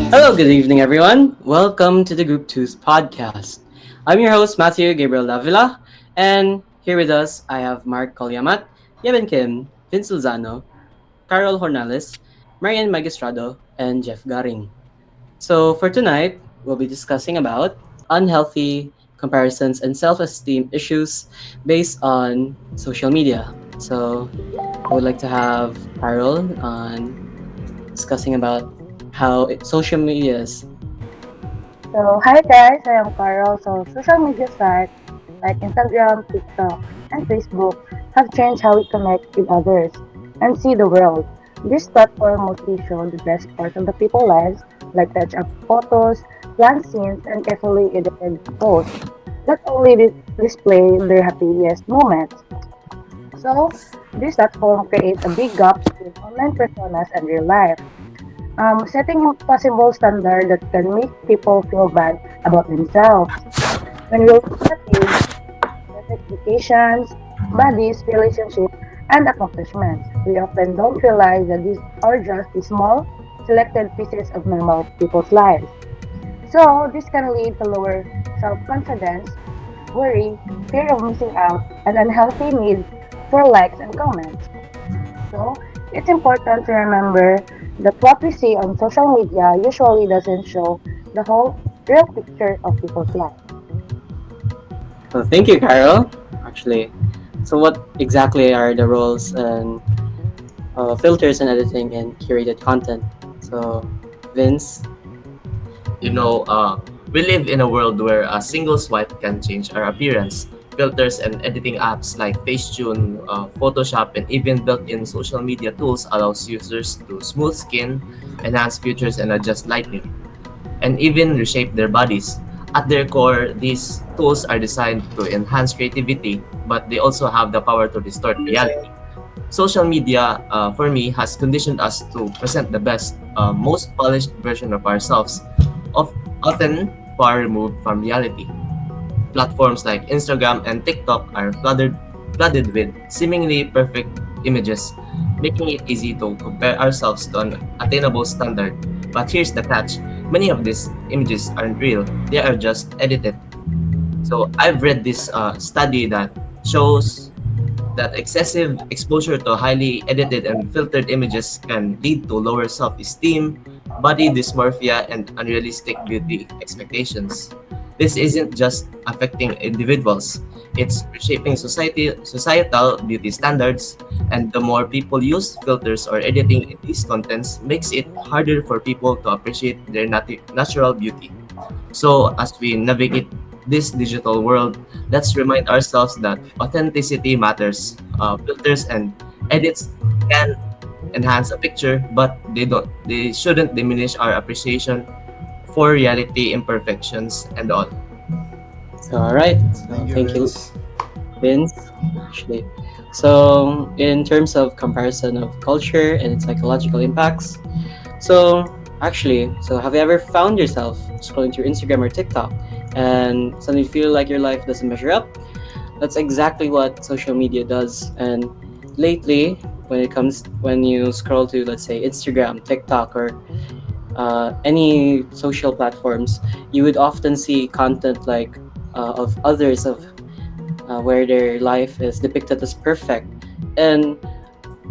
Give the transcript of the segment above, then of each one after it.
Hello, good evening, everyone. Welcome to the Group Two's podcast. I'm your host, Matthew Gabriel Davila, and here with us, I have Mark Collamat, Yebin Kim, Vince Lozano, Carol Hornales, Marianne Magistrado, and Jeff Garing. So for tonight, we'll be discussing about unhealthy comparisons and self-esteem issues based on social media. So I would like to have Carol on discussing about how social media is. Hi guys, I am Carol. Social media sites like Instagram, TikTok, and Facebook have changed how we connect with others and see the world. This platform mostly show the best parts of the people's lives, like touch up photos, planned scenes, and carefully edited posts. Not only display their happiest moments. So, this platform creates a big gap between online personas and real life. Setting impossible standard that can make people feel bad about themselves. When we look at age, expectations, bodies, relationships, and accomplishments, we often don't realize that these are just the small, selected pieces of normal people's lives. So, this can lead to lower self-confidence, worry, fear of missing out, and unhealthy need for likes and comments. So, it's important to remember that what we see on social media usually doesn't show the whole real picture of people's lives. Well, thank you, Carol. Actually, so what exactly are the roles and filters and editing and curated content? So, Vince. We live in a world where a single swipe can change our appearance. Filters and editing apps like Facetune, Photoshop, and even built-in social media tools allows users to smooth skin, enhance features, and adjust lighting, and even reshape their bodies. At their core, these tools are designed to enhance creativity, but they also have the power to distort reality. Social media, for me, has conditioned us to present the best, most polished version of ourselves, of, often far removed from reality. Platforms like Instagram and TikTok are flooded with seemingly perfect images, making it easy to compare ourselves to an attainable standard. But here's the catch: many of these images aren't real, they are just edited. So I've read this study that shows that excessive exposure to highly edited and filtered images can lead to lower self-esteem, body dysmorphia, and unrealistic beauty expectations. This isn't just affecting individuals, it's reshaping societal beauty standards, and the more people use filters or editing in these contents makes it harder for people to appreciate their natural beauty. So, as we navigate this digital world, let's remind ourselves that authenticity matters. Filters and edits can enhance a picture, but they shouldn't diminish our appreciation for reality, imperfections, and all. So, all right. So, Thank you, thank you, Vince. Vince. Actually, so in terms of comparison of culture and its psychological impacts, so so have you ever found yourself scrolling through Instagram or TikTok and suddenly feel like your life doesn't measure up? That's exactly what social media does. And lately, when you scroll to, let's say, Instagram, TikTok, or any social platforms, you would often see content like of others of where their life is depicted as perfect, and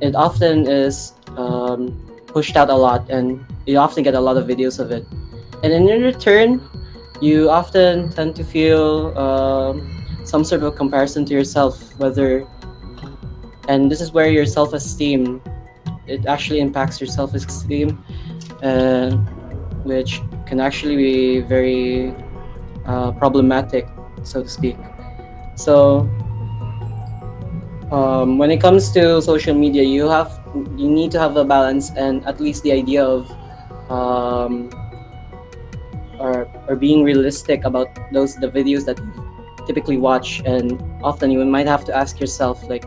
it often is pushed out a lot, and you often get a lot of videos of it. And in return, you often tend to feel some sort of comparison to yourself, whether, and this is where your self-esteem, it actually impacts your self-esteem, uh, which can actually be very problematic, so to speak. So when it comes to social media, you need to have a balance and at least the idea of um, or being realistic about the videos that you typically watch, and often you might have to ask yourself like,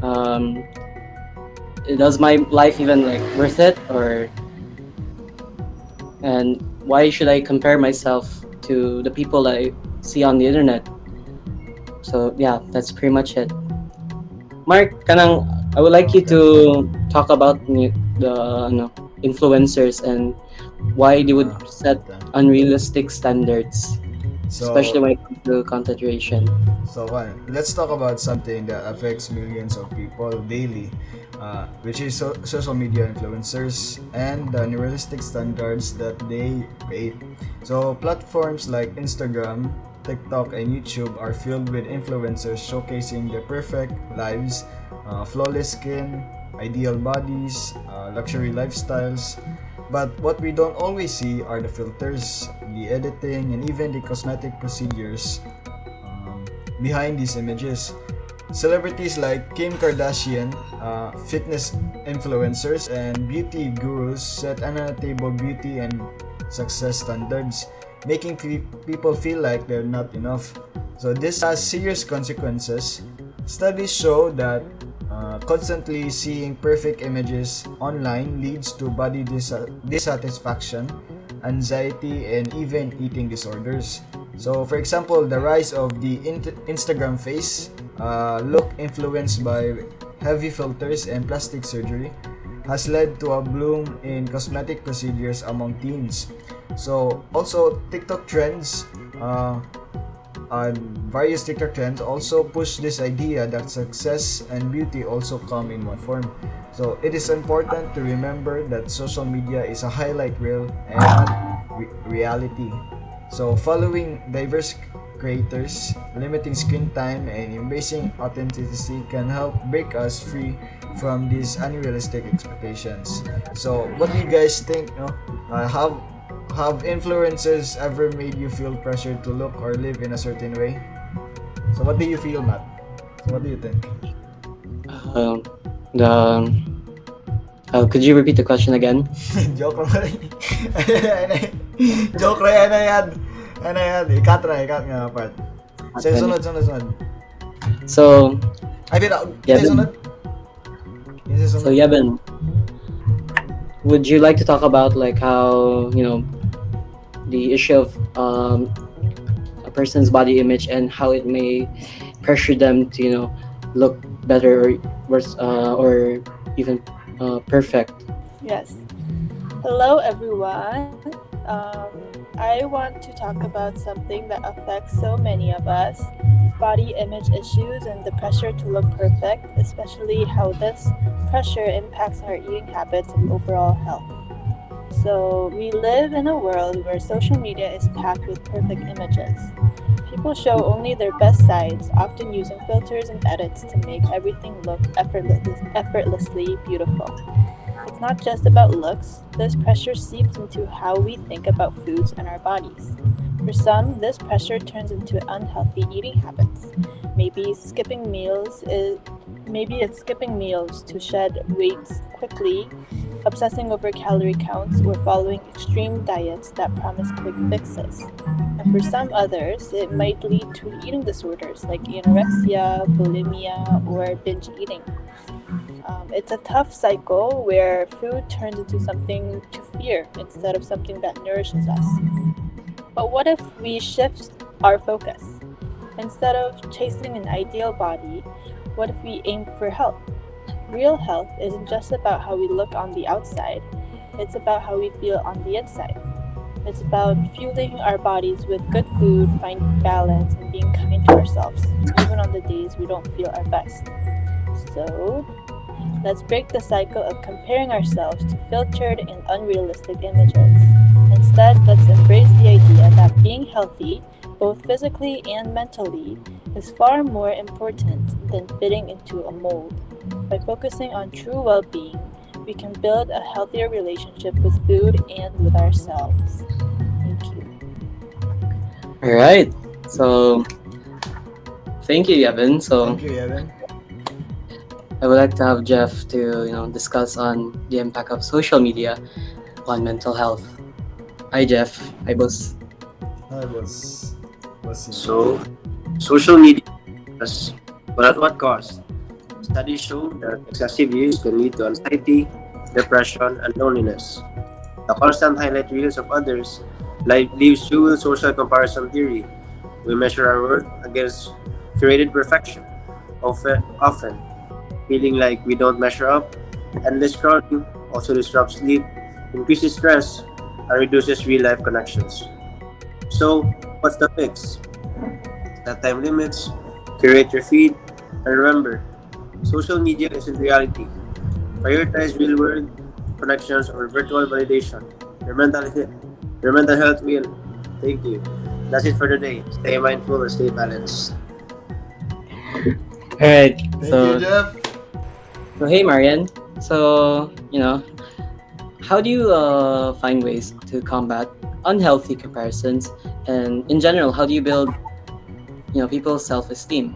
um, does my life even like worth it, or and why should I compare myself to the people I see on the internet? So yeah, that's pretty much it. Mark, I would like you to talk about the influencers and why they would Ah, set okay. unrealistic standards, especially So, when it comes to content creation. let's talk about something that affects millions of people daily, which is social media influencers and the unrealistic standards that they create. So, platforms like Instagram, TikTok, and YouTube are filled with influencers showcasing their perfect lives, flawless skin, ideal bodies, luxury lifestyles. But what we don't always see are the filters, the editing, and even the cosmetic procedures um, behind these images. Celebrities like Kim Kardashian, fitness influencers, and beauty gurus set unattainable beauty and success standards, making people feel like they're not enough. So, this has serious consequences. Studies show that constantly seeing perfect images online leads to body dissatisfaction, anxiety, and even eating disorders. So, for example, the rise of the Instagram face look influenced by heavy filters and plastic surgery has led to a bloom in cosmetic procedures among teens. So, also TikTok trends and various TikTok trends also push this idea that success and beauty also come in one form. So it is important to remember that social media is a highlight reel and not reality. So following diverse creators, limiting screen time, and embracing authenticity can help break us free from these unrealistic expectations. So what do you guys think? No? Have influencers ever made you feel pressured to look or live in a certain way? So what do you feel, Matt? So what do you think? Um, the could you repeat the question again? Joke lang. Joke lang. Ano yan? Ano yan? Ikat nga part. Sige, sunod. So, Ay, pero, Yebin. sunod. So Yebin, would you like to talk about like how the issue of a person's body image and how it may pressure them to look better or worse or even perfect? Yes. Hello, everyone. I want to talk about something that affects so many of us, body image issues and the pressure to look perfect, especially how this pressure impacts our eating habits and overall health. So, we live in a world where social media is packed with perfect images. People show only their best sides, often using filters and edits to make everything look effortlessly beautiful. It's not just about looks, this pressure seeps into how we think about foods and our bodies. For some, this pressure turns into unhealthy eating habits. Maybe it's skipping meals to shed weight quickly, obsessing over calorie counts, or following extreme diets that promise quick fixes. And for some others, it might lead to eating disorders like anorexia, bulimia, or binge eating. It's a tough cycle where food turns into something to fear instead of something that nourishes us. But what if we shift our focus? Instead of chasing an ideal body, what if we aim for health? Real health isn't just about how we look on the outside, it's about how we feel on the inside. It's about fueling our bodies with good food, finding balance, and being kind to ourselves, even on the days we don't feel our best. So, let's break the cycle of comparing ourselves to filtered and unrealistic images. Instead, let's embrace the idea that being healthy, both physically and mentally, is far more important than fitting into a mold. By focusing on true well being, we can build a healthier relationship with food and with ourselves. Thank you. All right. So, thank you, Yebin. So, Thank you, Yebin. I would like to have Jeff to discuss on the impact of social media on mental health. Hi, Jeff. Hi, boss. Hi, boss. So, social media, but at what cost? Studies show that excessive use can lead to anxiety, depression, and loneliness. The constant highlight reels of others leaves fuel social comparison theory. We measure our worth against curated perfection, often feeling like we don't measure up. Endless scrolling also disrupts sleep, increases stress, and reduces real life connections. So, what's the fix? Set time limits, curate your feed, and remember, social media isn't reality. Prioritize real world connections over virtual validation. Your mental, your mental health will. Thank you. That's it for today. Stay mindful and stay balanced. All right. Thank So, you, Jeff. hey, Marianne. So, how do you find ways to combat unhealthy comparisons, and in general, how do you build, people's self-esteem?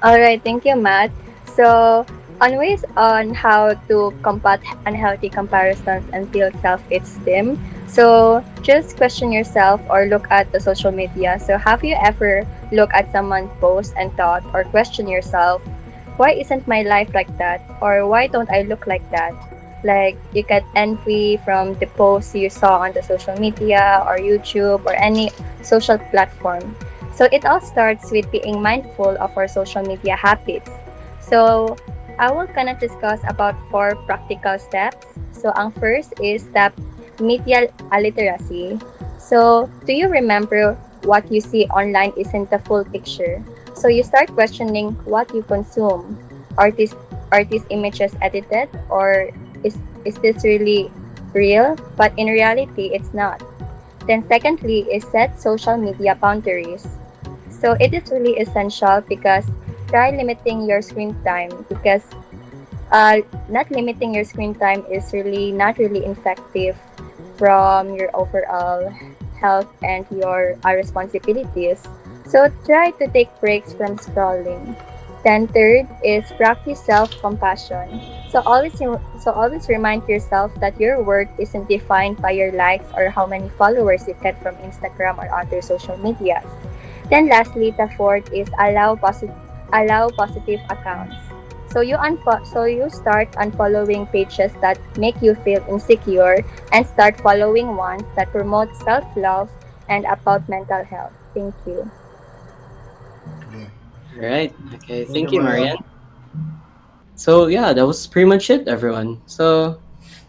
All right, thank you, Matt. So, on ways on how to combat unhealthy comparisons and build self-esteem. So, just question yourself or look at the social media. So, have you ever looked at someone's post and thought or question yourself, why isn't my life like that? Or why don't I look like that? Like, you get envy from the posts you saw on the social media or YouTube or any social platform. So it all starts with being mindful of our social media habits. So I will kind of discuss about 4 practical steps. So ang first is step media literacy. So do you remember what you see online isn't the full picture? So you start questioning what you consume. Are these images edited, or is this really real? But in reality, it's not. Then secondly is set social media boundaries. So it is really essential because try limiting your screen time, because not limiting your screen time is really not really effective from your overall health and your responsibilities. So try to take breaks from scrolling. Then third is practice self-compassion. So always remind yourself that your worth isn't defined by your likes or how many followers you get from Instagram or other social medias. Then lastly, the fourth is allow positive accounts. So you start unfollowing pages that make you feel insecure and start following ones that promote self-love and about mental health. Thank you. Yeah. All right. Okay. Thank you, Thank you, Marianne. Marianne. So yeah, that was pretty much it, everyone. So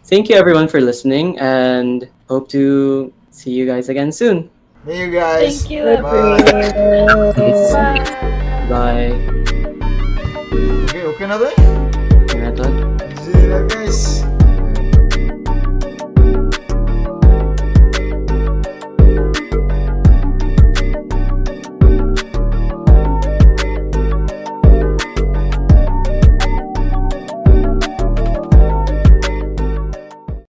thank you, everyone, for listening, and hope to see you guys again soon. Thank you, guys. Thank you, Bye. everyone. Gabriel. Bye. Bye. Okay, okay na to eh.